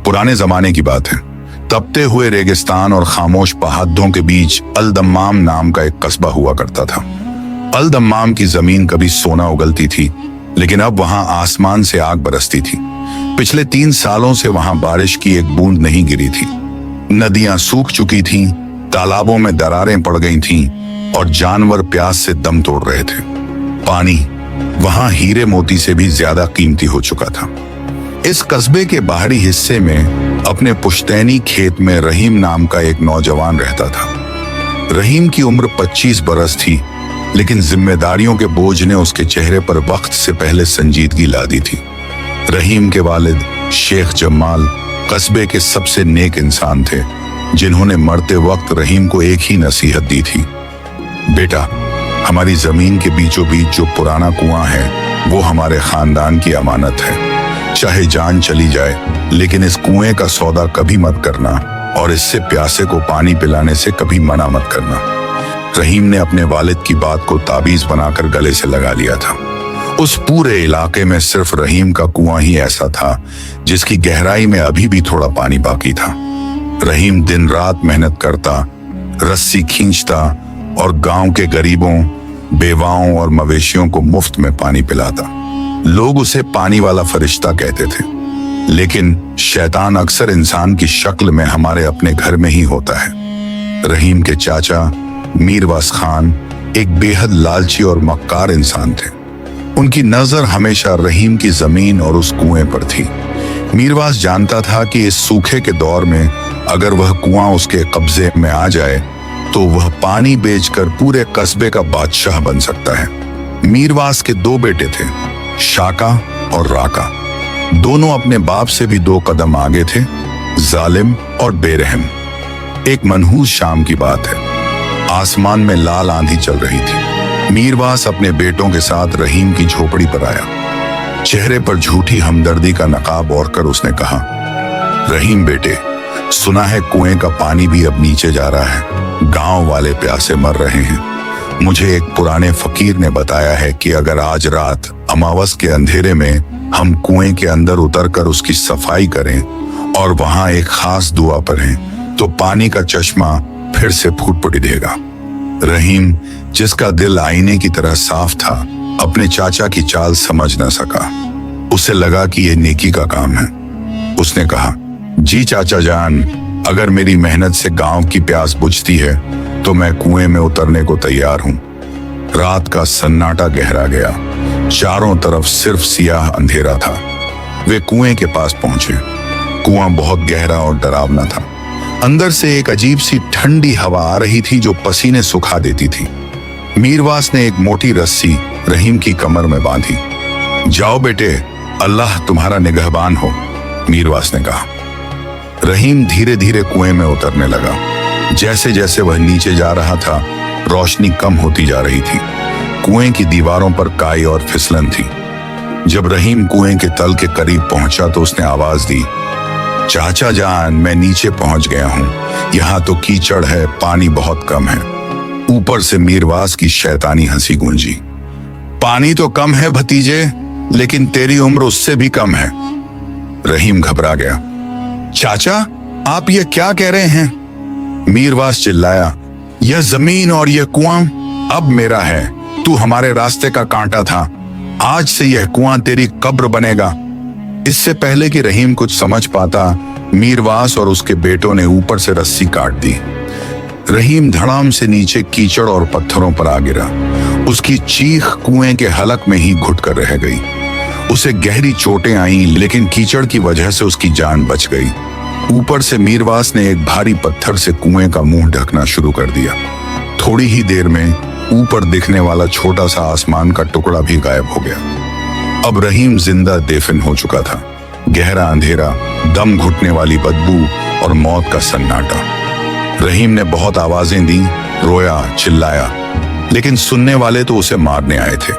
पुराने जमाने की बात है। तपते हुए रेगिस्तान और खामोश पहाड़ों के बीच अल दम्माम नाम का एक कस्बा हुआ करता था। अल दम्माम की जमीन कभी सोना उगलती थी, लेकिन अब वहां आसमान से आग बरसती थी। पिछले 3 सालों से वहां बारिश की एक बूंद नहीं गिरी थी। नदियां सूख चुकी थीं, तालाबों में दरारें पड़ गई थीं और जानवर प्यास से दम तोड़ रहे थे। पानी वहां हीरे मोती से भी ज्यादा कीमती हो चुका था। इस कस्बे के बाहरी हिस्से में अपने पुश्तैनी खेत में रहीम नाम का एक नौजवान रहता था। रहीम की उम्र 25 बरस थी, लेकिन जिम्मेदारियों के बोझ ने उसके चेहरे पर वक्त से पहले संजीदगी ला दी थी। रहीम के वालिद शेख जमाल कस्बे के सबसे नेक इंसान थे, जिन्होंने मरते वक्त रहीम को एक ही नसीहत दी थी, बेटा, हमारी जमीन के बीचों बीच जो पुराना कुआं है वो हमारे खानदान की अमानत है। चाहे जान चली जाए, लेकिन इस कुएं का सौदा कभी मत करना और इससे प्यासे को पानी पिलाने से कभी मना मत करना। रहीम ने अपने वालिद की बात को ताबीज बनाकर गले से लगा लिया था। उस पूरे इलाके में सिर्फ रहीम का कुआं ही ऐसा था जिसकी गहराई में अभी भी थोड़ा पानी बाकी था। रहीम दिन रात मेहनत करता, रस्सी खींचता और गांव के गरीबों, बेवाओं और मवेशियों को मुफ्त में पानी पिलाता। लोग उसे पानी वाला फरिश्ता कहते थे, लेकिन शैतान अक्सर इंसान की शक्ल में हमारे अपने घर में ही होता है। रहीम के चाचा मीरवास खान एक बेहद लालची और मक्कार इंसान थे। उनकी नजर हमेशा रहीम की जमीन और उस कुएं पर थी। मीरवास जानता था कि इस सूखे के दौर में अगर वह कुआं उसके कब्जे में आ जाए तो वह पानी बेचकर पूरे कस्बे का बादशाह बन सकता है। मीरवास के 2 बेटे थे, शाका और राका। दोनों अपने बाप से भी 2 कदम आगे थे, जालिम और बेरहम। एक मनहूस शाम की बात है। आसमान में लाल आंधी चल रही थी। मीरवास अपने बेटों के साथ रहीम की झोपड़ी पर आया। चेहरे पर झूठी हमदर्दी का नकाब ओढ़कर उसने कहा, रहीम बेटे, सुना है कुएं का पानी भी अब नीचे जा रहा है। गांव वाले प्यासे मर रहे हैं। मुझे एक पुराने फकीर ने बताया है कि अगर आज रात अमावस के अंधेरे में हम कुएं के अंदर उतरकर उसकी सफाई करें और वहां एक खास दुआ पढ़ें तो पानी का चश्मा फिर से फूट पड़ेगा। रहीम, जिसका दिल आईने की तरह साफ था, अपने चाचा की चाल समझ न सका। उसे लगा कि यह नेकी का काम है। उसने कहा, जी चाचा जान, अगर मेरी मेहनत से गांव की प्यास बुझती है तो मैं कुएं में उतरने को तैयार हूं। रात का सन्नाटा गहरा गया। चारों तरफ सिर्फ सियाह अंधेरा था। वे कुएं के पास पहुंचे। कुआं बहुत गहरा और डरावना था। अंदर से एक अजीब सी ठंडी हवा आ रही थी जो पसीने सुखा देती थी। मीरवास ने एक मोटी रस्सी रहीम की कमर में बांधी। जाओ बेटे, अल्लाह तुम्हारा निगहबान हो, मीरवास ने कहा। रहीम धीरे धीरे कुएं में उतरने लगा। जैसे जैसे वह नीचे जा रहा था, रोशनी कम होती जा रही थी। कुएं की दीवारों पर काई और फिसलन थी। जब रहीम कुएं के तल के करीब पहुंचा तो उसने आवाज दी, चाचा जान, मैं नीचे पहुंच गया हूं। यहाँ तो कीचड़ है, पानी बहुत कम है। ऊपर से मीरवास की शैतानी हंसी गूंजी। पानी तो कम है भतीजे, लेकिन तेरी उम्र उससे भी कम है। रहीम घबरा गया। चाचा, आप ये क्या कह रहे हैं? मीरवास चिल्लाया, यह जमीन और यह कुआं अब मेरा है। तू हमारे रास्ते का कांटा था। आज से यह कुआं तेरी कब्र बनेगा। इससे पहले कि रहीम कुछ समझ पाता, मीरवास और उसके बेटों ने ऊपर से रस्सी काट दी। रहीम धड़ाम से नीचे कीचड़ और पत्थरों पर आ गिरा। उसकी चीख कुएं के हलक में ही घुट कर रह गई। उसे गहरी चोटें आईं, लेकिन कीचड़ की वजह से उसकी जान बच गई। ऊपर से मीरवास ने एक भारी पत्थर से कुएं का मुंह ढकना शुरू कर दिया। थोड़ी ही देर में ऊपर दिखने वाला छोटा सा आसमान का टुकड़ा भी गायब हो गया। अब रहीम जिंदा दफन हो चुका था। गहरा अंधेरा, दम घुटने वाली बदबू और मौत का सन्नाटा। रहीम ने बहुत आवाजें दी, रोया, चिल्लाया, लेकिन सुनने वाले तो उसे मारने आए थे।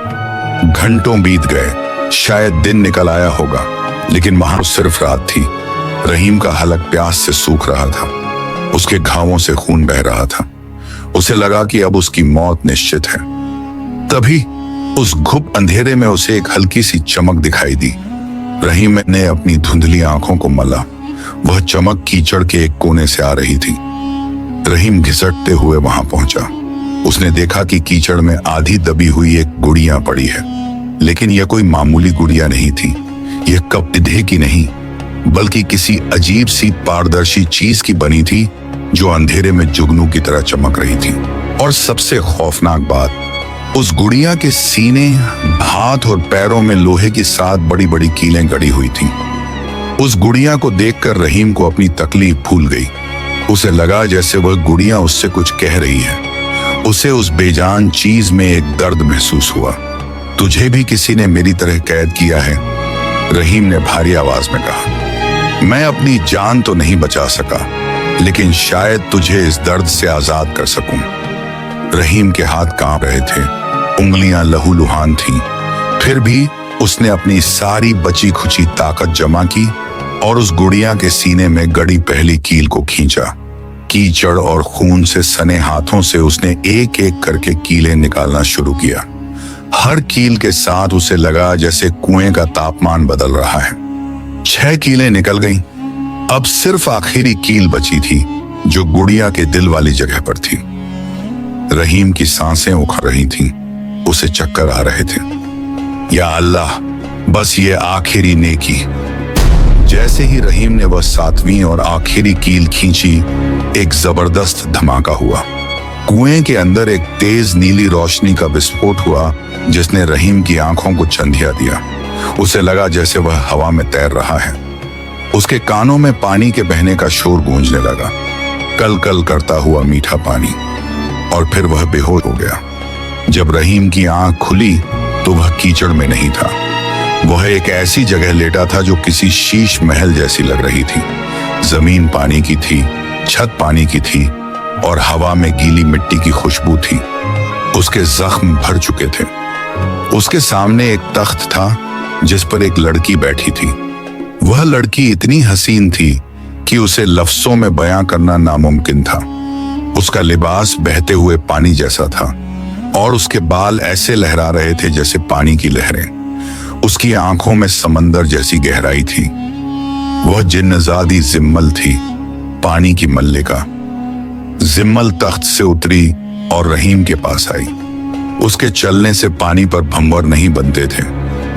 घंटों बीत गए, शायद दिन निकल आया होगा, लेकिन वहां सिर्फ रात थी। रहीम का हलक प्यास से सूख रहा था। उसके घावों से खून बह रहा था। उसे लगा कि अब उसकी मौत निश्चित है। तभी उस घुप अंधेरे में उसे एक हल्की सी चमक दिखाई दी। रहीम ने अपनी धुंधली आंखों को मला। वह चमक कीचड़ के एक कोने से आ रही थी। रहीम घिसटते हुए वहां पहुंचा। उसने देखा कि कीचड़ में आधी दबी हुई एक गुड़िया पड़ी है, लेकिन यह कोई मामूली गुड़िया नहीं थी। यह कपड़े की नहीं, बल्कि किसी अजीब सी पारदर्शी चीज की बनी थी जो अंधेरे में जुगनू की तरह चमक रही थी। और सबसे खौफनाक बात, उस गुड़िया के सीने, हाथ और पैरों में लोहे की 7 बड़ी बड़ी कीलें गड़ी हुई थीं। उस गुड़िया को देखकर रहीम को अपनी तकलीफ भूल गई। उसे लगा जैसे वह गुड़िया उससे कुछ कह रही है। उसे उस बेजान चीज में एक दर्द महसूस हुआ। तुझे भी किसी ने मेरी तरह कैद किया है, रहीम ने भारी आवाज में कहा। मैं अपनी जान तो नहीं बचा सका, लेकिन शायद तुझे इस दर्द से आजाद कर सकूं। रहीम के हाथ कांप रहे थे, उंगलियां लहूलुहान थीं। फिर भी उसने अपनी सारी बची खुची ताकत जमा की और उस गुड़िया के सीने में गड़ी पहली कील को खींचा। कीचड़ और खून से सने हाथों से उसने एक एक करके कीलें निकालना शुरू किया। हर कील के साथ उसे लगा जैसे कुएं का तापमान बदल रहा है। 6 कीलें निकल गईं। अब सिर्फ आखिरी कील बची थी, जो गुड़िया के दिल वाली जगह पर थी। रहीम की सांसें उखड़ रही थीं, उसे चक्कर आ रहे थे। या अल्लाह, बस ये आखिरी नेकी। जैसे ही रहीम ने वह 7वीं और आखिरी कील खींची, एक जबरदस्त धमाका हुआ। कुएं के अंदर एक तेज नीली रोशनी का विस्फोट हुआ, जिसने रहीम की आंखों को चंधिया दिया। उसे लगा जैसे वह हवा में तैर रहा है। उसके कानों में पानी के बहने का शोर गूंजने लगा, कल कल करता हुआ मीठा पानी। और फिर वह बेहोश हो गया। जब रहीम की आंख खुली तो वह कीचड़ में नहीं था। वह एक ऐसी जगह लेटा था जो किसी शीश महल जैसी लग रही थी। जमीन पानी की थी, छत पानी की थी और हवा में गीली मिट्टी की खुशबू थी। उसके जख्म भर चुके थे। उसके सामने एक तख्त था जिस पर एक लड़की बैठी थी। वह लड़की इतनी हसीन थी कि उसे लफ्जों में बयां करना नामुमकिन था। उसका लिबास बहते हुए पानी जैसा था और उसके बाल ऐसे लहरा रहे थे जैसे पानी की लहरें। उसकी आंखों में समंदर जैसी गहराई थी। वह जिन्नजादी जिम्मल थी, पानी की मल्लिका। जिम्मल तख्त से उतरी और रहीम के पास आई। उसके चलने से पानी पर भंवर नहीं बनते थे,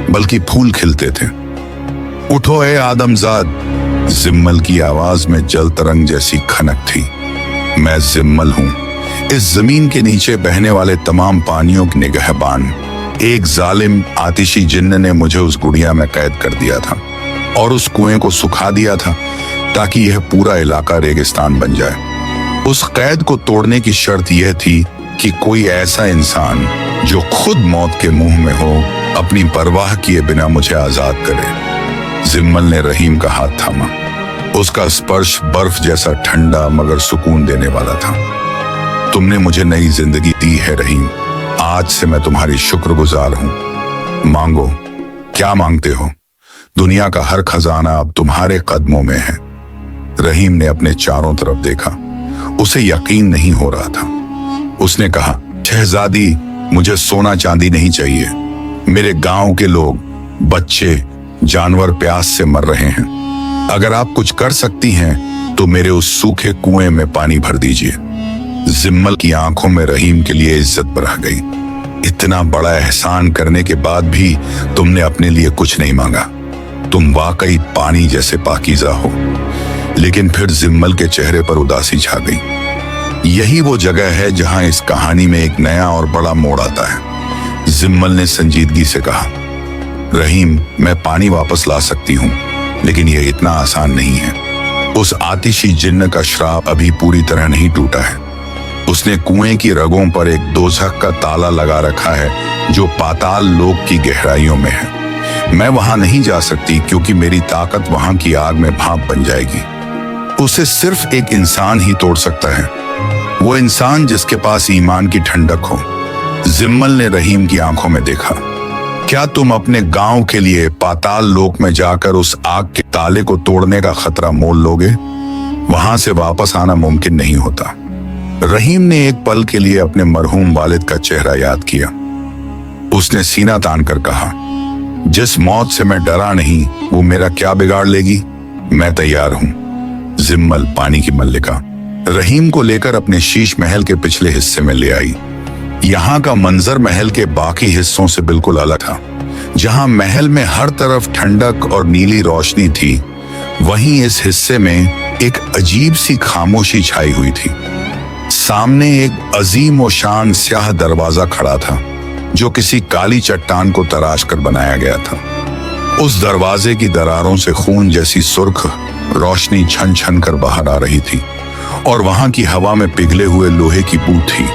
बल्कि फूल खिलते थे। उठो ए आदमजाद, जिम्मल की आवाज में जल तरंग जैसी खनक थी। मैं जिम्मल हूं, इस जमीन के नीचे बहने वाले तमाम पानियों की निगहबान। एक जालिम आतिशी जिन्न ने मुझे उस गुड़िया में कैद कर दिया था और उस कुएं को सुखा दिया था ताकि यह पूरा इलाका रेगिस्तान बन जाए। उस कैद को तोड़ने की शर्त यह थी कि कोई ऐसा इंसान जो खुद मौत के मुंह में हो, अपनी परवाह किए बिना मुझे आजाद करे। जिम्मल ने रहीम का हाथ थामा। उसका स्पर्श बर्फ जैसा ठंडा मगर सुकून देने वाला था। तुमने मुझे नई जिंदगी दी है रहीम, आज से मैं तुम्हारी शुक्रगुजार हूं। मांगो, क्या मांगते हो? दुनिया का हर खजाना अब तुम्हारे कदमों में है। रहीम ने अपने चारों तरफ देखा। उसे यकीन नहीं हो रहा था। उसने कहा, शहजादी, मुझे सोना चांदी नहीं चाहिए। मेरे गांव के लोग, बच्चे, जानवर प्यास से मर रहे हैं। अगर आप कुछ कर सकती हैं तो मेरे उस सूखे कुएं में पानी भर दीजिए। जिम्मल की आंखों में रहीम के लिए इज्जत बरह गई। इतना बड़ा एहसान करने के बाद भी तुमने अपने लिए कुछ नहीं मांगा। तुम वाकई पानी जैसे पाकीज़ा हो। लेकिन फिर जिम्मल के चेहरे पर उदासी छा गई। यही वो जगह है जहां इस कहानी में एक नया और बड़ा मोड़ आता है। जिम्मल ने संजीदगी से कहा, रहीम, मैं पानी वापस ला सकती हूँ, लेकिन यह इतना आसान नहीं है। उस आतिशी जिन्न का श्राप अभी पूरी तरह नहीं टूटा है। उसने कुएं की रगों पर एक दोज़ख का ताला लगा रखा है जो पाताल लोक की गहराइयों में है। मैं वहां नहीं जा सकती क्योंकि मेरी ताकत वहां की आग में भाप बन जाएगी। उसे सिर्फ एक इंसान ही तोड़ सकता है, वो इंसान जिसके पास ईमान की ठंडक हो। जिम्मल ने रहीम की आंखों में देखा। क्या तुम अपने गांव के लिए पाताल लोक में जाकर उस आग के ताले को तोड़ने का खतरा मोल लोगे? वहां से वापस आना मुमकिन नहीं होता। रहीम ने एक पल के लिए अपने मरहूम वालिद का चेहरा याद किया। उसने सीना तान कर कहा, जिस मौत से मैं डरा नहीं, वो मेरा क्या बिगाड़ लेगी? मैं तैयार हूं। जिम्मल, पानी की मल्लिका, रहीम को लेकर अपने शीश महल के पिछले हिस्से में ले आई। यहाँ का मंजर महल के बाकी हिस्सों से बिल्कुल अलग था। जहाँ महल में हर तरफ ठंडक और नीली रोशनी थी, वहीं इस हिस्से में एक अजीब सी खामोशी छाई हुई थी। सामने एक अजीम और शान स्याह दरवाजा खड़ा था, जो किसी काली चट्टान को तराश कर बनाया गया था। उस दरवाजे की दरारों से खून जैसी सुर्ख रोशनी छन छन कर बाहर आ रही थी और वहां की हवा में पिघले हुए लोहे की बू थी।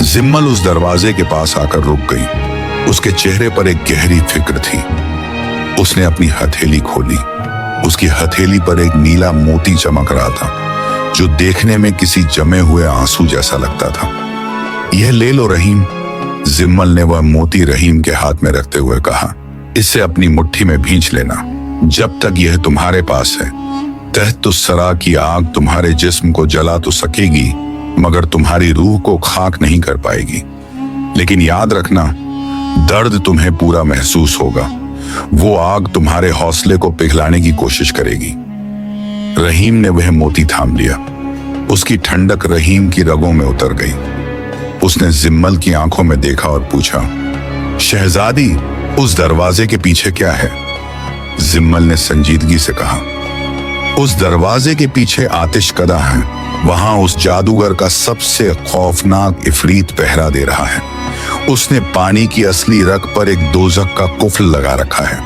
जिम्मल उस दरवाजे के पास आकर रुक गई। उसके चेहरे पर एक गहरी फिक्र थी। उसने अपनी हथेली खोली। उसकी हथेली पर एक नीला मोती चमक रहा था, जो देखने में किसी जमे हुए आंसू जैसा लगता था। यह ले लो रहीम। जिम्मल ने वह मोती रहीम के हाथ में रखते हुए कहा, इसे अपनी मुट्ठी में भींच लेना। जब तक यह तुम्हारे पास है, तहत-उस-सरा की आग तुम्हारे जिस्म को जला तो सकेगी, मगर तुम्हारी रूह को खाक नहीं कर पाएगी। लेकिन याद रखना, दर्द तुम्हें पूरा महसूस होगा। वो आग तुम्हारे हौसले को पिघलाने की कोशिश करेगी। रहीम ने वह मोती थाम लिया। उसकी ठंडक रहीम की रगों में उतर गई। उसने जिम्मल की आंखों में देखा और पूछा, शहजादी, उस दरवाजे के पीछे क्या है? जिम्मल ने संजीदगी से कहा, उस दरवाजे के पीछे आतिशकदा है। वहां उस जादूगर का सबसे खौफनाक इफरीत पहरा दे रहा है। उसने पानी की असली रग पर एक दोजख का कुफ्ल लगा रखा है।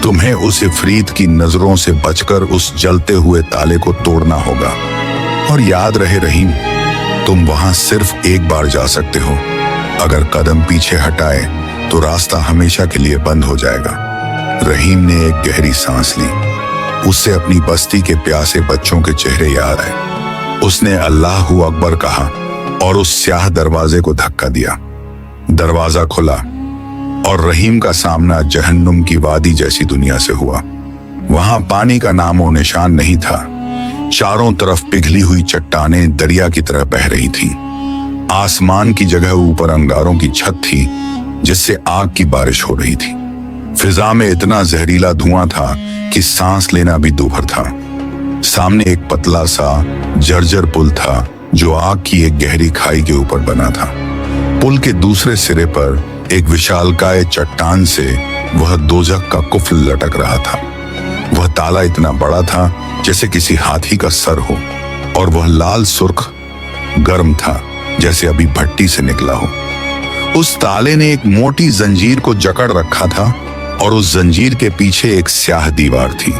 तुम्हें उस इफरीत की नजरों से बचकर उस जलते हुए ताले को तोड़ना होगा। और याद रहे रहीम, तुम वहां सिर्फ एक बार जा सकते हो। अगर कदम पीछे हटाए तो रास्ता हमेशा के लिए बंद हो जाएगा। रहीम ने एक गहरी सांस ली। उससे अपनी बस्ती के प्यासे बच्चों के चेहरे याद आए। उसने अल्लाहू अकबर कहा और उस स्याह दरवाजे को धक्का दिया। दरवाजा खुला और रहीम का सामना जहन्नुम की वादी जैसी दुनिया से हुआ। वहां पानी का नामो निशान नहीं था। चारों तरफ पिघली हुई चट्टानें दरिया की तरह बह रही थीं। आसमान की जगह ऊपर अंगारों की छत थी, जिससे आग की बारिश हो रही थी। फिजा में इतना जहरीला धुआं था कि सांस लेना भी दूभर था। सामने एक पतला सा जर्जर पुल था, जो आग की एक गहरी खाई के ऊपर बना था। पुल के दूसरे सिरे पर एक विशालकाय चट्टान से वह दोजख का कुफ्ल लटक रहा था। वह ताला इतना बड़ा था जैसे किसी हाथी का सर हो, और वह लाल सुर्ख गर्म था, जैसे अभी भट्टी से निकला हो। उस ताले ने एक मोटी जंजीर को जकड़ रखा था और उस जंजीर के पीछे एक स्याह दीवार थी।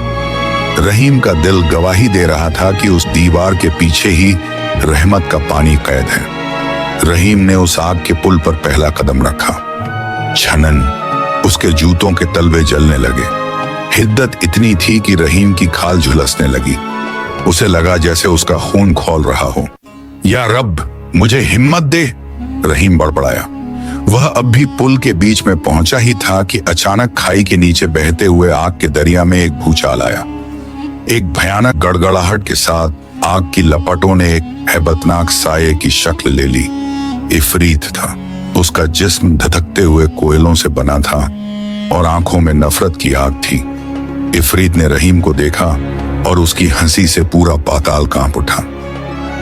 रहीम का दिल गवाही दे रहा था कि उस दीवार के पीछे ही रहमत का पानी कैद है। रहीम ने उस आग के पुल पर पहला कदम रखा। छनन, उसके जूतों के तलवे जलने लगे। हिद्दत इतनी थी कि रहीम की खाल झुलसने लगी। उसे लगा जैसे उसका खून खौल रहा हो। या रब, मुझे हिम्मत दे, रहीम बड़बड़ाया। वह अब भी पुल के बीच में पहुंचा ही था कि अचानक खाई के नीचे बहते हुए आग के दरिया में एक भूचाल आया। एक भयानक गड़गड़ाहट के साथ आग की लपटों ने एक हैबतनाक साये की शक्ल ले ली। इफरीत था। उसका जिस्म धधकते हुए कोयलों से बना था और आंखों में नफरत की आग थी। इफरीत ने रहीम को देखा और उसकी हंसी से पूरा पाताल कांप उठा।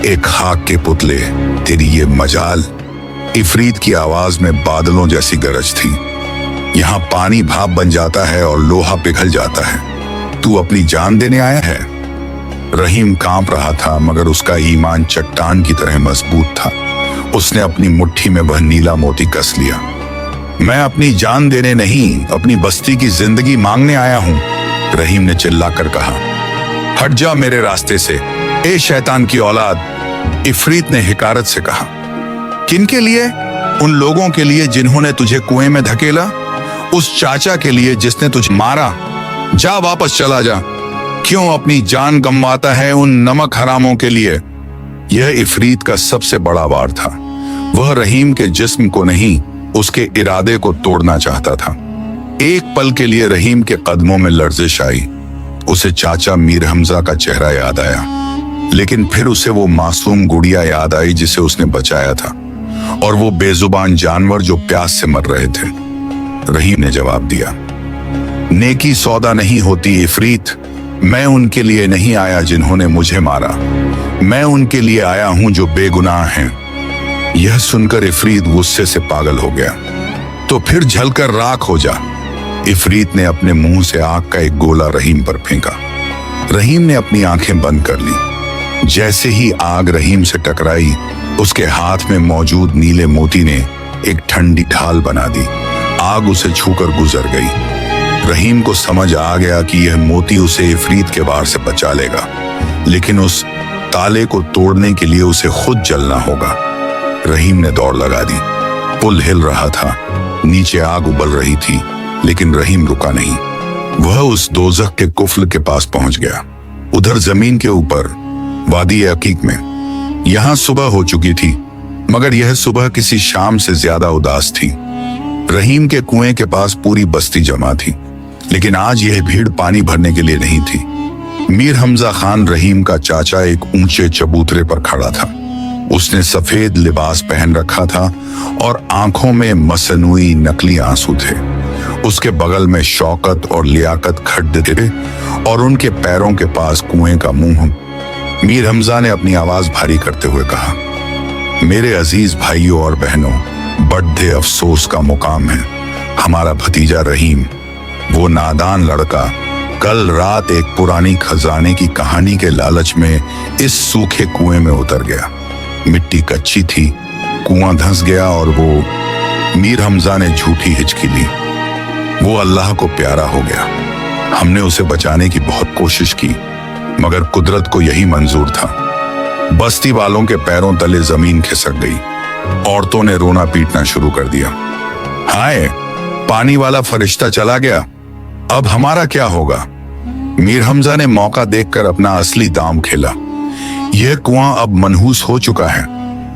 एक खाक के पुतले, तेरी ये मजाल। इफरीत की आवाज में बादलों जैसी गरज थी। यहाँ पानी भाप बन जाता है और लोहा पिघल जाता है। तू अपनी जान देने आया है? रहीम कांप रहा था, मगर उसका ईमान चट्टान की तरह मजबूत था। उसने अपनी मुट्ठी में वह नीला मोती कस लिया। मैं अपनी जान देने नहीं, अपनी बस्ती की जिंदगी मांगने आया हूं, रहीम ने चिल्लाकर कहा। हट जा मेरे रास्ते से, ए शैतान की औलाद, इफरीत ने हिकारत से कहा। किनके लिए? उन लोगों के लिए जिन्होंने तुझे कुएं में धकेला, उस चाचा के लिए जिसने तुझे मारा। जा, वापस चला जा। क्यों अपनी जान गंवाता है उन नमक हरामों के लिए? यह इफरीत का सबसे बड़ा वार था। वह रहीम के जिस्म को नहीं, उसके इरादे को तोड़ना चाहता था। एक पल के लिए रहीम के कदमों में लर्जिश आई। उसे चाचा मीर हमजा का चेहरा याद आया, लेकिन फिर उसे वो मासूम गुड़िया याद आई जिसे उसने बचाया था, और वो बेजुबान जानवर जो प्यास से मर रहे थे। रहीम ने जवाब दिया, नेकी सौदा नहीं होती इफरीत, मैं उनके लिए नहीं आया जिन्होंने मुझे मारा, मैं उनके लिए आया हूं जो बेगुनाह हैं। यह सुनकर इफरीत गुस्से से पागल हो गया। तो फिर जलकर राख हो जा। इफरीत ने अपने मुंह से आग का एक गोला रहीम पर फेंका। रहीम ने अपनी आंखें बंद कर ली। जैसे ही आग रहीम से टकराई, उसके हाथ में मौजूद नीले मोती ने एक ठंडी ढाल बना दी। आग उसे छूकर गुजर गई। रहीम को समझ आ गया कि यह मोती उसे इफरीत के वार से बचा लेगा, लेकिन उस ताले को तोड़ने के लिए उसे खुद जलना होगा। रहीम ने दौड़ लगा दी। पुल हिल रहा था, नीचे आग उबल रही थी, लेकिन रहीम रुका नहीं। वह उस दोजख के कुफल के पास पहुंच गया। उधर जमीन के ऊपर वादी अकीक में यहां सुबह हो चुकी थी, मगर यह सुबह किसी शाम से ज्यादा उदास थी। रहीम के कुएं के पास पूरी बस्ती जमा थी, लेकिन आज यह भीड़ पानी भरने के लिए नहीं थी। मीर हमजा खान, रहीम का चाचा, एक ऊंचे चबूतरे पर खड़ा था। उसने सफेद लिबास पहन रखा था और आंखों में मसनूई नकली आंसू थे। उसके बगल में शौकत और लियाकत खड़े थे और उनके पैरों के पास कुएं का मुंह। मीर हमजा ने अपनी आवाज भारी करते हुए कहा, मेरे अजीज भाइयों और बहनों, बड़े अफसोस का मुकाम है। हमारा भतीजा रहीम, वो नादान लड़का, कल रात एक पुरानी खजाने की कहानी के लालच में इस सूखे कुएं में उतर गया। मिट्टी कच्ची थी, कुआं धंस गया और वो, मीर हमजा ने झूठी हिचकी ली, वो अल्लाह को प्यारा हो गया। हमने उसे बचाने की बहुत कोशिश की, मगर कुदरत को यही मंजूर था। बस्ती वालों के पैरों तले जमीन खिसक गई। औरतों ने रोना पीटना शुरू कर दिया। हाय, पानी वाला फरिश्ता चला गया, अब हमारा क्या होगा? मीर हमजा ने मौका देखकर अपना असली दांव खेला। यह कुआं अब मनहूस हो चुका है।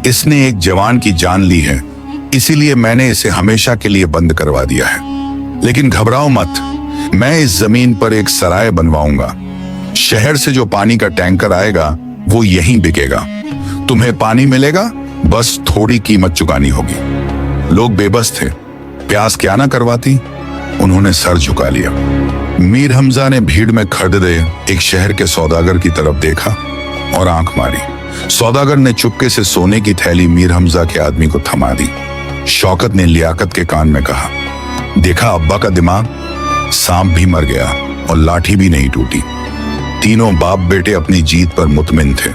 इसने एक जवान की जान ली है, इसीलिए मैंने इसे हमेशा के लिए बंद करवा दिया है। लेकिन घबराओ मत, मैं इस जमीन पर एक सराय बनवाऊंगा। शहर से जो पानी का टैंकर आएगा वो यहीं बिकेगा। तुम्हें पानी मिलेगा, बस थोड़ी कीमत चुकानी होगी। लोग बेबस थे, प्यास क्या ना करवाती। उन्होंने सर झुका लिया। मीर हमजा ने भीड़ में खड़े एक शहर के सौदागर की तरफ देखा और आंख मारी। सौदागर ने चुपके से सोने की थैली मीर हमजा के आदमी को थमा दी। शौकत ने लियाकत के कान में कहा, देखा अब्बा का दिमाग? सांप भी मर गया और लाठी भी नहीं टूटी। तीनों बाप बेटे अपनी जीत पर मुतमिन थे।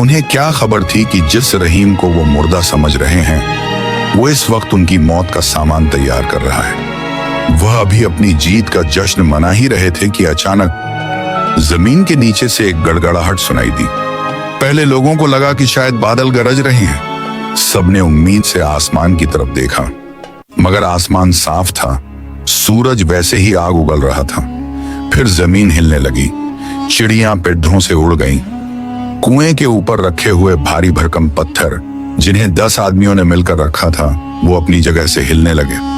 उन्हें क्या खबर थी कि जिस रहीम को वो मुर्दा समझ रहे हैं, वो इस वक्त उनकी मौत का सामान तैयार कर रहा है। वह अभी अपनी जीत का जश्न मना ही रहे थे कि अचानक जमीन के नीचे से एक गड़गड़ाहट सुनाई दी। पहले लोगों को लगा कि शायद बादल गरज रहे हैं। सबने उम्मीद से आसमान की तरफ देखा, मगर आसमान साफ था। सूरज वैसे ही आग उगल रहा था। फिर जमीन हिलने लगी, चिड़ियां पेड़ों से उड़ गईं। कुएं के ऊपर रखे हुए भारी भरकम पत्थर, जिन्हें 10 आदमियों ने मिलकर रखा था, वो अपनी जगह से हिलने लगे।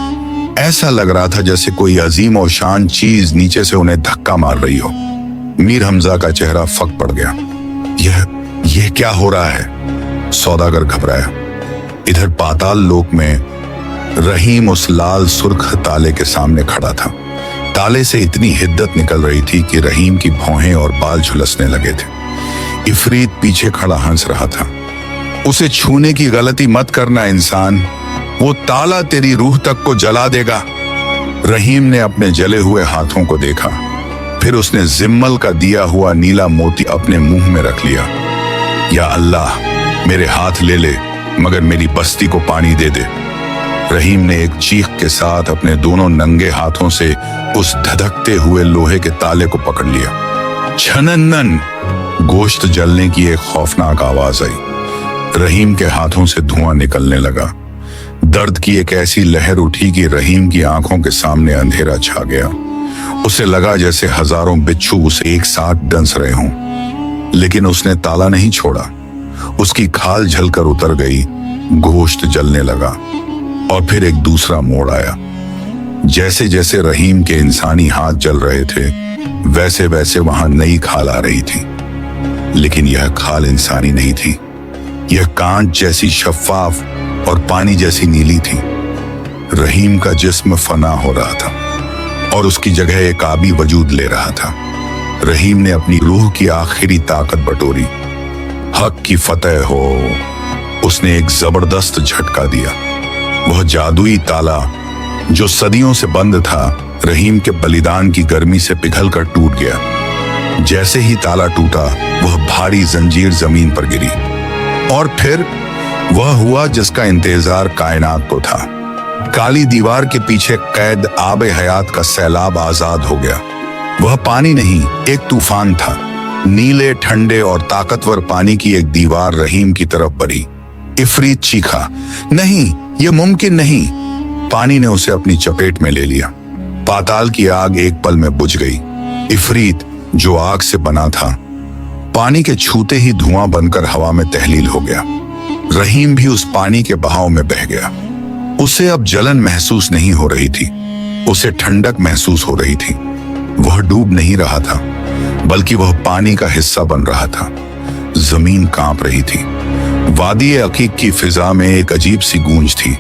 ऐसा लग रहा था जैसे कोई अजीम और शान चीज नीचे से उन्हें धक्का मार रही हो। मीर हमजा का चेहरा फक पड़ गया। यह क्या हो रहा है? सौदागर घबराया। इधर पाताल लोक में रहीम उस लाल सुर्ख ताले के सामने खड़ा था। ताले से इतनी हिद्दत निकल रही थी कि रहीम की भौहें और बाल झुलसने लगे थे। इफरीत पीछे खड़ा हंस रहा था। उसे छूने की गलती मत करना इंसान, वो ताला तेरी रूह तक को जला देगा। रहीम ने अपने जले हुए हाथों को देखा, फिर उसने जिम्मल का दिया हुआ नीला मोती अपने मुंह में रख लिया। या अल्लाह, मेरे हाथ ले ले, मगर मेरी बस्ती को पानी दे दे। रहीम ने एक चीख के साथ अपने दोनों नंगे हाथों से उस धधकते हुए लोहे के ताले को पकड़ लिया। छननन, गोश्त जलने की एक खौफनाक आवाज आई। रहीम के हाथों से धुआं निकलने लगा। दर्द की एक ऐसी लहर उठी कि रहीम की आंखों के सामने अंधेरा छा गया। उसे लगा जैसे हजारों बिच्छू उसे एक साथ डंस रहे हों, लेकिन उसने ताला नहीं छोड़ा। उसकी खाल झलकर उतर गई, गोश्त जलने लगा और फिर एक दूसरा मोड़ आया। जैसे जैसे रहीम के इंसानी हाथ जल रहे थे, वैसे वैसे वहां नई खाल आ रही थी। लेकिन यह खाल इंसानी नहीं थी। यह कांच जैसी शफाफ और पानी जैसी नीली थी। रहीम का जिस्म फना हो रहा था और उसकी जगह एक आबी वजूद ले रहा था। रहीम ने अपनी रूह की आखिरी ताकत बटोरी। हक की फतेह हो। उसने एक जबरदस्त झटका दिया। वह जादुई ताला जो सदियों से बंद था, रहीम के बलिदान की गर्मी से पिघलकर टूट गया। जैसे ही ताला टूटा, वह भारी जंजीर जमीन पर गिरी। और फिर वह हुआ जिसका इंतजार कायनात को था। काली दीवार के पीछे कैद आबे हयात का सैलाब आजाद हो गया। वह पानी नहीं, एक तूफान था। नीले, ठंडे और ताकतवर पानी की एक दीवार रहीम की तरफ बढ़ी। इफरीत चीखा, नहीं, यह मुमकिन नहीं। पानी ने उसे अपनी चपेट में ले लिया। पाताल की आग एक पल में बुझ गई। इफरीत जो आग से बना था, पानी के छूते ही धुआं बनकर हवा में तहलील हो गया। रहीम भी उस पानी के बहाव में बह गया। उसे अब जलन महसूस नहीं हो रही थी, उसे ठंडक महसूस हो रही थी। वह डूब नहीं रहा था, बल्कि वह पानी का हिस्सा बन रहा था। जमीन कांप रही थी। वादी अकीक की फिजा में एक अजीब सी गूंज थी।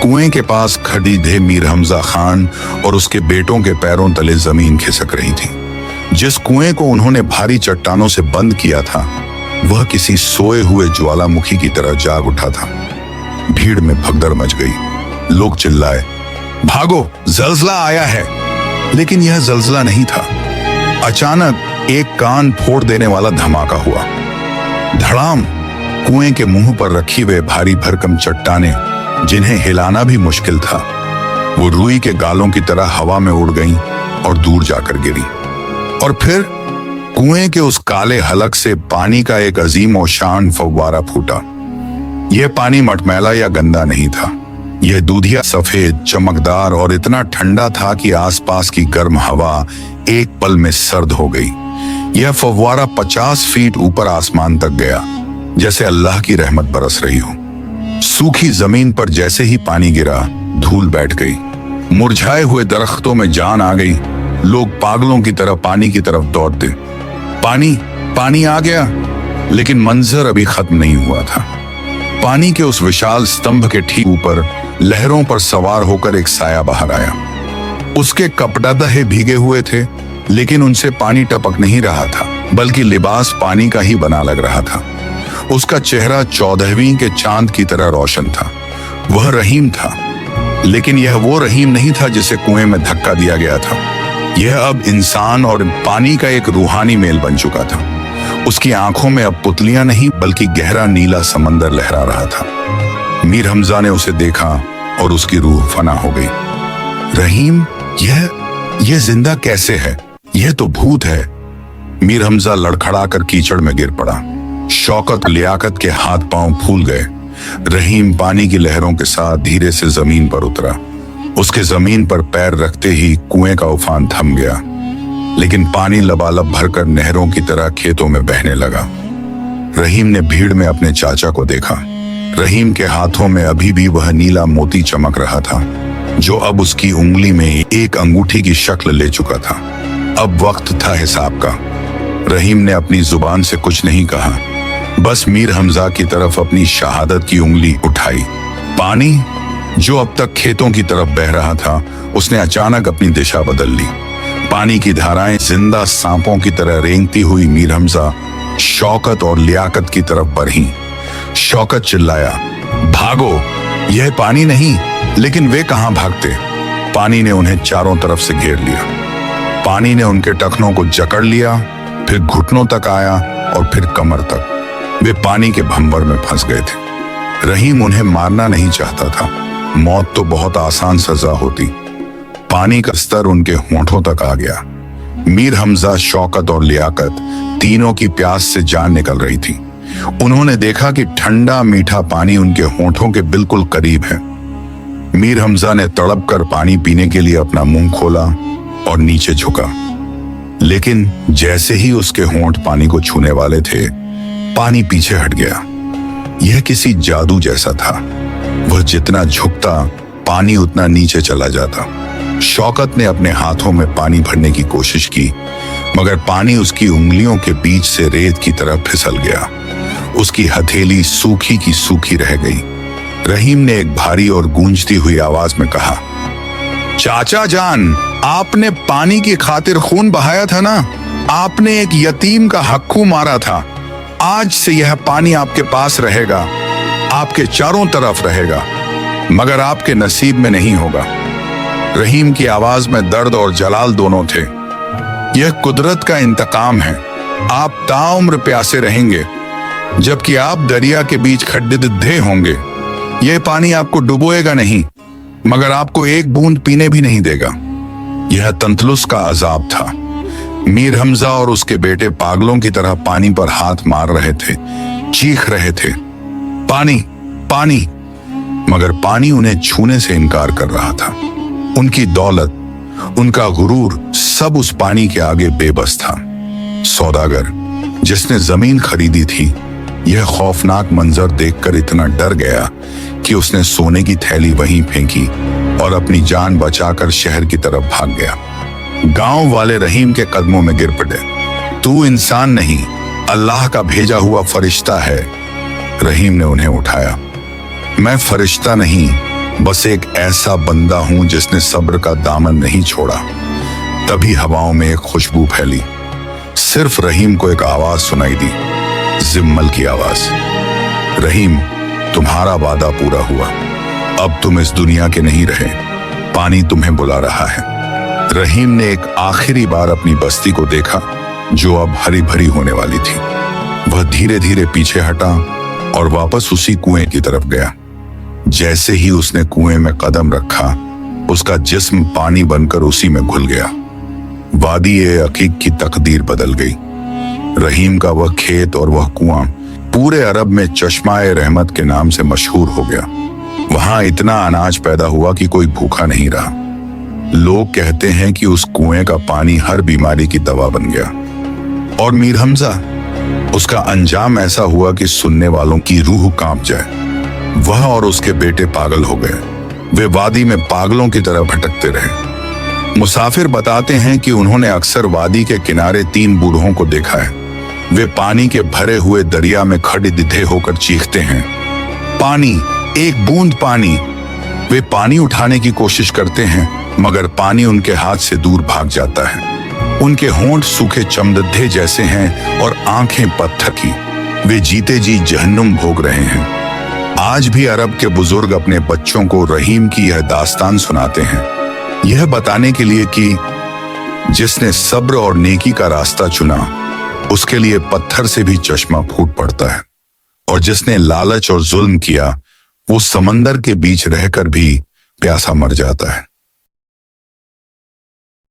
कुएं के पास खड़ी थे मीर हमजा खान और उसके बेटों के पैरों तले जमीन खिसक रही थी। जिस कुएं को उन्होंने भारी चट्टानों से बंद किया था, वह किसी सोए हुए ज्वालामुखी की तरह जाग उठा था। भीड़ में भगदड़ मच गई। लोग चिल्लाए, भागो, जल्जला आया है। लेकिन यह जल्जला नहीं था। अचानक एक कान फोड़ देने वाला धमाका हुआ। धड़ाम। कुएं के मुंह पर रखी हुए भारी भरकम चट्टानें, जिन्हें हिलाना भी मुश्किल था, वो रुई के गालों की तरह हवा में उड़ गईं और दूर जाकर गिरी। और फिर कुएं के उस काले हलक से पानी का एक अजीम और शान फव्वारा फूटा। यह पानी मटमैला या गंदा नहीं था। यह दूधिया, सफेद, चमकदार और इतना ठंडा था कि आसपास की गर्म हवा एक पल में सर्द हो गई। यह फव्वारा 50 फीट ऊपर आसमान तक गया, जैसे अल्लाह की रहमत बरस रही हो। सूखी जमीन पर जैसे ही पानी गिरा, धूल बैठ गई। मुरझाए हुए दरख्तों में जान आ गई। लोग पागलों की तरह पानी की तरफ दौड़ते। पानी, पानी आ गया। लेकिन मंजर अभी खत्म नहीं हुआ था। पानी के उस विशाल स्तंभ के ठीक ऊपर लहरों पर सवार होकर एक साया बाहर आया। उसके कपड़े भीगे हुए थे, लेकिन उनसे पानी टपक नहीं रहा था, बल्कि लिबास पानी का ही बना लग रहा था। उसका चेहरा 14वीं के चांद की तरह रोशन था। वह रहीम था, लेकिन यह वो रहीम नहीं था जिसे कुएं में धक्का दिया गया था। यह अब इंसान और पानी का एक रूहानी मेल बन चुका था। उसकी आंखों में अब पुतलियां नहीं, बल्कि गहरा नीला समंदर लहरा रहा था। मीर हमजा ने उसे देखा और उसकी रूह फना हो गई। रहीम, यह जिंदा कैसे है? यह तो भूत है। मीर हमजा लड़खड़ा कर कीचड़ में गिर पड़ा। शौकत, लियाकत के हाथ पांव फूल गए। रहीम पानी की लहरों के साथ धीरे से जमीन पर उतरा। उसके जमीन पर पैर रखते ही कुएं का उफान थम गया, लेकिन पानी लबालब भरकर नहरों की तरह खेतों में बहने लगा। रहीम ने भीड़ में अपने चाचा को देखा। रहीम के हाथों में अभी भी वह नीला मोती चमक रहा था, जो अब उसकी उंगली में एक अंगूठी की शक्ल ले चुका था। अब वक्त था हिसाब का। रहीम ने अपनी जुबान से कुछ नहीं कहा, बस मीर हमजा की तरफ अपनी शहादत की उंगली उठाई। पानी, जो अब तक खेतों की तरफ बह रहा था, उसने अचानक अपनी दिशा बदल ली। पानी की धाराएं जिंदा सांपों की तरह रेंगती हुई मीर हमजा, शौकत और लियाकत की तरफ बढ़ी। शौकत चिल्लाया, भागो, यह पानी नहीं। लेकिन वे कहां भागते? पानी ने उन्हें चारों तरफ से घेर लिया। पानी ने उनके टखनों को जकड़ लिया, फिर घुटनों तक आया और फिर कमर तक। वे पानी के भंवर में फंस गए थे। रहीम उन्हें मारना नहीं चाहता था। मौत तो बहुत आसान सजा होती। पानी का स्तर उनके होंठों तक आ गया। मीर हमजा, शौकत और लियाकत तीनों की प्यास से जान निकल रही थी। उन्होंने देखा कि ठंडा मीठा पानी उनके होंठों के बिल्कुल करीब है। मीर हमजा ने तड़प कर पानी पीने के लिए अपना मुंह खोला और नीचे झुका, लेकिन जैसे ही उसके होंठ पानी को छूने वाले थे, पानी पीछे हट गया। यह किसी जादू जैसा था। वह जितना झुकता, पानी उतना नीचे चला जाता। शौकत ने अपने हाथों में पानी भरने की कोशिश की, मगर पानी उसकी उंगलियों के बीच से रेत की तरह फिसल गया। उसकी हथेली सूखी की सूखी रह गई। रहीम ने एक भारी और गूंजती हुई आवाज में कहा, चाचा जान, आपने पानी की खातिर खून बहाया था ना? आपने एक यतीम का हक्कू मारा था। आज से यह पानी आपके पास रहेगा, आपके चारों तरफ रहेगा, मगर आपके नसीब में नहीं होगा। रहीम की आवाज में दर्द और जलाल दोनों थे। यह कुदरत का इंतकाम है। आप ताउम्र प्यासे रहेंगे, जबकि आप दरिया के बीच खड्डे होंगे। यह पानी आपको डुबोएगा नहीं, मगर आपको एक बूंद पीने भी नहीं देगा। यह तंतलुस का अजाब था। मीर हमजा और उसके बेटे पागलों की तरह पानी पर हाथ मार रहे थे, चीख रहे थे, पानी पानी, मगर पानी उन्हें छूने से इनकार कर रहा था। उनकी दौलत, उनका गुरूर, सब उस पानी के आगे बेबस था। सौदागर जिसने जमीन खरीदी थी, यह खौफनाक मंजर देखकर इतना डर गया कि उसने सोने की थैली वहीं फेंकी और अपनी जान बचाकर शहर की तरफ भाग गया। गांव वाले रहीम के कदमों में गिर पड़े। तू इंसान नहीं, अल्लाह का भेजा हुआ फरिश्ता है। रहीम ने उन्हें उठाया। मैं फरिश्ता नहीं, बस एक ऐसा बंदा हूं जिसने सब्र का दामन नहीं छोड़ा। तभी हवाओं में एक खुशबू फैली। सिर्फ रहीम को एक आवाज सुनाई दी, जिम्मल की आवाज। रहीम, तुम्हारा वादा पूरा हुआ। अब तुम इस दुनिया के नहीं रहे, पानी तुम्हें बुला रहा है। रहीम ने एक आखिरी बार अपनी बस्ती को देखा, जो अब हरी भरी होने वाली थी। वह धीरे धीरे पीछे हटा और वापस उसी कुएं की तरफ गया। जैसे ही उसने कुएं में कदम रखा, उसका जिस्म पानी बनकर उसी में घुल गया। वादी ए अकीक की तकदीर बदल गई। रहीम का वह खेत और वह कुआं पूरे अरब में चश्माए रहमत के नाम से मशहूर हो गया। वहां इतना अनाज पैदा हुआ कि कोई भूखा नहीं रहा। लोग कहते हैं कि उस कुएं का पानी हर बीमारी की दवा बन गया। और मीर हमजा, उसका अंजाम ऐसा हुआ कि सुनने वालों की रूह कांप जाए। वह और उसके बेटे पागल हो गए। वे वादी में पागलों की तरह भटकते रहे। मुसाफिर बताते हैं कि उन्होंने अक्सर वादी के किनारे 3 बूढ़ों को देखा है। वे पानी के भरे हुए दरिया में खड़े होकर चीखते हैं, पानी, एक बूंद पानी। वे पानी उठाने की कोशिश करते हैं, मगर पानी उनके हाथ से दूर भाग जाता है। उनके होंठ सूखे चमदद्दे जैसे हैं और आंखें पत्थर की। वे जीते जी जहन्नुम भोग रहे हैं। आज भी अरब के बुजुर्ग अपने बच्चों को रहीम की यह दास्तान सुनाते हैं, यह बताने के लिए कि जिसने सब्र और नेकी का रास्ता चुना, उसके लिए पत्थर से भी चश्मा फूट पड़ता है, और जिसने लालच और जुल्म किया, वो समंदर के बीच रहकर भी प्यासा मर जाता है।